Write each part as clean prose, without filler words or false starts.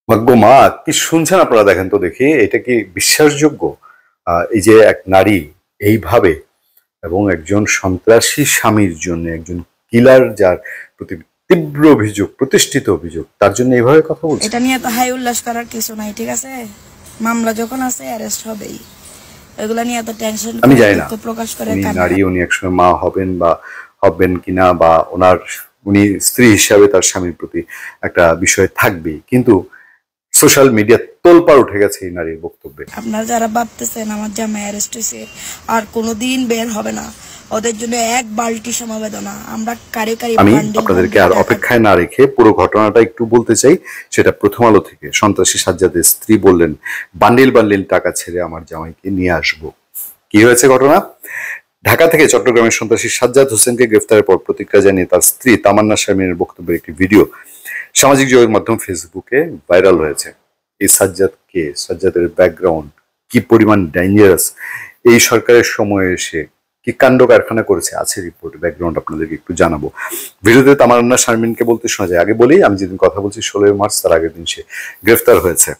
ভাগ্য মা কি শুনছেন আপনারা দেখেন তো দেখি এটা কি বিশ্বাসযোগ্য? এই যে এক নারী এইভাবে এবং একজন সন্ত্রাসী স্বামীর জন্য একজন কিলার যার প্রতি তীব্র অভিযোগ প্রতিষ্ঠিত অভিযোগ তার জন্য এইভাবে কথা বলছে। এটা নিয়ে তো হাই উল্লাস করার কিছু নাই, ঠিক আছে? মামলা যখন আছে অ্যারেস্ট হবেই, এগুলা নিয়ে এত টেনশন আমি জানি না প্রকাশ করে উনি নারী, উনি একসময় মা হবেন বা হবেন কিনা, বা উনি স্ত্রী হিসাবে তার স্বামীর প্রতি একটা বিষয় থাকবেই, কিন্তু সোশ্যাল মিডিয়া তোলপাড় উঠে গেছে এই নারীর বক্তব্যে। আপনারা যারা ভাবতেছেন আমার জামাই অ্যারেস্ট হয়েছে আর কোনোদিন বের হবে না, ওদের জন্য এক বালতি সমবেদনা। আমরা আমি আপনাদেরকে আর অপেক্ষায় না রেখে পুরো ঘটনাটা একটু বলতে চাই। সেটা প্রথম আলো থেকে। সন্ত্রাসী সাজ্জাদের স্ত্রী বললেন, বান্ডিল বান্ডিল টাকা ছেড়ে আমার জামাইকে নিয়ে আসবো। কি হয়েছে ঘটনা? ঢাকা থেকে চট্টগ্রামের সন্ত্রাসী সাজ্জাদ হোসেনকে গ্রেফতারের পর প্রতিক্রিয়া জানিয়ে তার স্ত্রী তামান্না শারমিনের বক্তব্যের একটি ভিডিও সামাজিক যোগাযোগ মাধ্যম ফেসবুকে ভাইরাল হয়েছে। এই সাজ্জাদ কে? সাজ্জাদের ব্যাকগ্রাউন্ড কি পরিমাণ ডেঞ্জারাস, এই সরকারের সময়ে এসে কি কাণ্ড কারখানা করেছে, আছে রিপোর্ট, ব্যাকগ্রাউন্ড আপনাদেরকে একটু জানাবো। ভিডিওতে তামান্না শারমিনকে বলতে শোনা যায়, আগে বলি আমি যেদিন কথা বলছি 16 মার্চ, তার আগের দিন সে গ্রেফতার হয়েছে।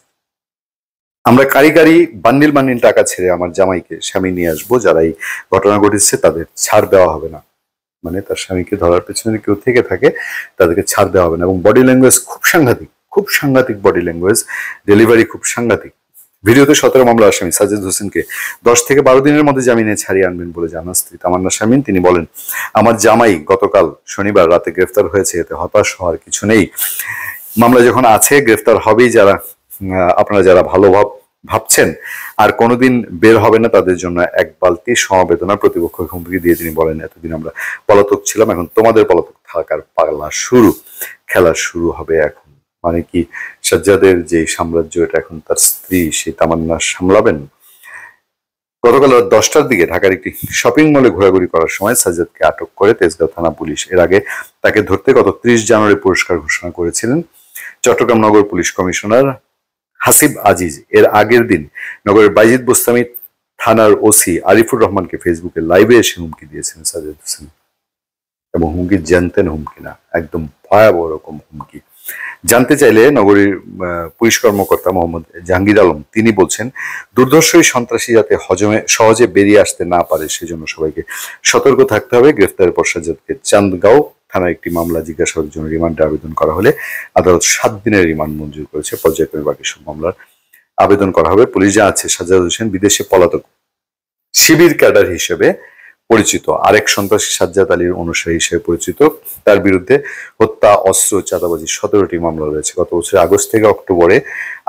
আমরা কারিগরি বান্ডিল বান্ডিল টাকা ছেড়ে আমার জামাইকে স্বামী নিয়ে আসবো, যারা এই ঘটনা ঘটেছে তাদের ছাড় দেওয়া হবে না। মানে তার স্বামীকে ধরার পেছনে কেউ থেকে থাকে তাদেরকে ছাড় দেওয়া হবে না। এবং বডি ল্যাঙ্গুয়েজ খুব সাংঘাতিক, খুব সাংঘাতিক বডি ল্যাঙ্গুয়েজ, ডেলিভারি খুব সাংঘাতিক। ভিডিওতে 17 মামলা আসামি সাজ্জাদ হোসেনকে 10 থেকে 12 দিনের মধ্যে জামিনে ছাড়িয়ে আনবেন বলে জানান স্ত্রী তামান্না শারমিন। তিনি বলেন, আমার জামাই গতকাল শনিবার রাতে গ্রেফতার হয়েছে, এতে হতাশ হওয়ার কিছু নেই। মামলা যখন আছে গ্রেফতার হবেই যারা, আপনারা যারা ভালো ভাবছেন আর কোনোদিন বের হবে না তাদের জন্য এক বালতি সমবেদনা প্রতিপক্ষ হুমকি দিয়ে তিনি বলেন, এতদিন আমরা পলাতক ছিলাম, এখন তোমাদের পলাতক থাকার পাগলা শুরু, খেলা শুরু হবে এখন। মানে কি সাজ্জাদের যে সাম্রাজ্য, এটা এখন তার স্ত্রী সেই তামান্না সামলাবেন। গতকাল রাত 10টার দিকে ঢাকার একটি শপিং মলে ঘোরাঘুরি করার সময় সাজ্জাদকে আটক করে তেজগাঁও থানা পুলিশ। এর আগে তাকে ধরতে গত 30 জানুয়ারি পুরস্কার ঘোষণা করেছিলেন চট্টগ্রাম নগর পুলিশ কমিশনার হাসিব আজিজ। এর আগের দিন নগরের বাইজিদ বোস্তামি থানার ওসি আরিফুর রহমানকে ফেসবুকে লাইভে এসে হুমকি দিয়েছেন সাজ্জাদ হোসেন, এবং হুমকি জানতেন হুমকি না, একদম ভয়াবহ রকম হুমকি। জানতে চাইলে নগরীর পুলিশ কর্মকর্তা মোহাম্মদ জাহাঙ্গীর আলম তিনি বলছেন, দুর্ধর্ষ সন্ত্রাসী যাতে সহজে বেরিয়ে আসতে না পারে সেজন্য সবাইকে সতর্ক থাকতে হবে। গ্রেফতারের পর সাজ্জাদকে চান্দগাঁও থানায় একটি মামলা জিজ্ঞাসাবাদের জন্য রিমান্ডে আবেদন করা হলে আদালত 7 দিনের রিমান্ড মঞ্জুর করেছে। পর্যায়ক্রমে বাকি সব মামলার আবেদন করা হবে। পুলিশ জানাচ্ছে সাজ্জাদ হোসেন বিদেশে পলাতক শিবির ক্যাডার হিসেবে পরিচিত, আরেক সন্ত্রাসী সাজ্জাদ আলীর অনুসারী হিসেবে পরিচিত। তার বিরুদ্ধে হত্যা, অস্ত্র, চাঁদাবাজি 17টি মামলা রয়েছে। গত বছরের আগস্ট থেকে অক্টোবরে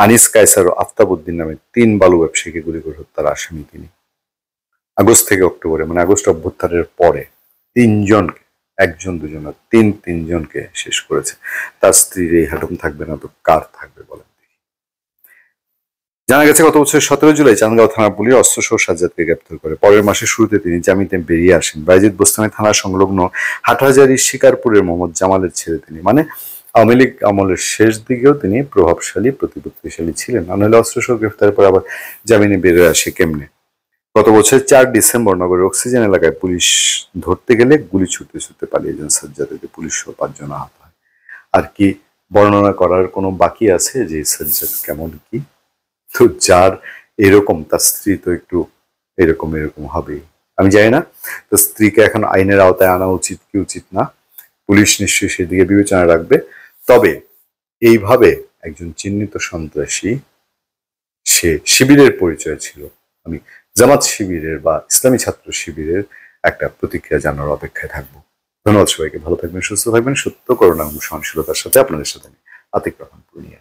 আনিস কায়সার ও আফতাব উদ্দিন নামে 3 বালু ব্যবসায়ীকে গুলি করে হত্যার আসামি তিনি। আগস্ট থেকে অক্টোবরে, মানে আগস্ট অভ্যুত্থানের পরে 3জনকে, একজন দুজন না, তিনজনকে শেষ করেছে। তার স্ত্রীর এই হাডম থাকবে না তো কার থাকবে বলেন? জানা গেছে গত বছর 17 জুলাই চান্দগাঁও থানা পুলিশ অস্ত্রসহ সাজ্জাদকে গ্রেপ্তার করে। পরের মাসের শুরুতে তিনি জামিনে বেরিয়ে আসেন। বাইজিদ বোস্তামি থানা সংলগ্ন হাটহাজারী শিকারপুরের মোহাম্মদ জামালের ছেলে তিনি। মানে আওয়ামী লীগ আমলের শেষ দিকেও তিনি প্রভাবশালী, প্রতিপত্তিশালী ছিলেন। নাহলে অস্ত্রসহ গ্রেফতারের পর আবার জামিনে বেরিয়ে আসে কেমনে? গত বছর 4 ডিসেম্বর নগরের অক্সিজেন এলাকায় পুলিশ ধরতে গেলে গুলি ছুটতে পালিয়ে যান সাজ্জাদ, এতে পুলিশ সহ 5 জন আহত হয়। আর কি বর্ণনা করার কোনো বাকি আছে যে সাজ্জাদ কেমন কি? তো যার এরকম, তার স্ত্রী তো একটু এরকম হবেই। আমি জানি না তার স্ত্রীকে এখন আইনের আওতায় আনা উচিত কি উচিত না, পুলিশ নিশ্চয়ই সেদিকে বিবেচনা রাখবে। তবে এইভাবে একজন চিহ্নিত সন্ত্রাসী, সে শিবিরের পরিচয় ছিল, আমি জামাত শিবিরের বা ইসলামী ছাত্র শিবিরের একটা প্রতিক্রিয়া জানার অপেক্ষায় থাকবো। ধন্যবাদ সবাইকে, ভালো থাকবেন, সুস্থ থাকবেন। সত্য, করুণা এবং সহনশীলতার সাথে আপনাদের সাথে আতিক রহমান পূর্ণিয়া।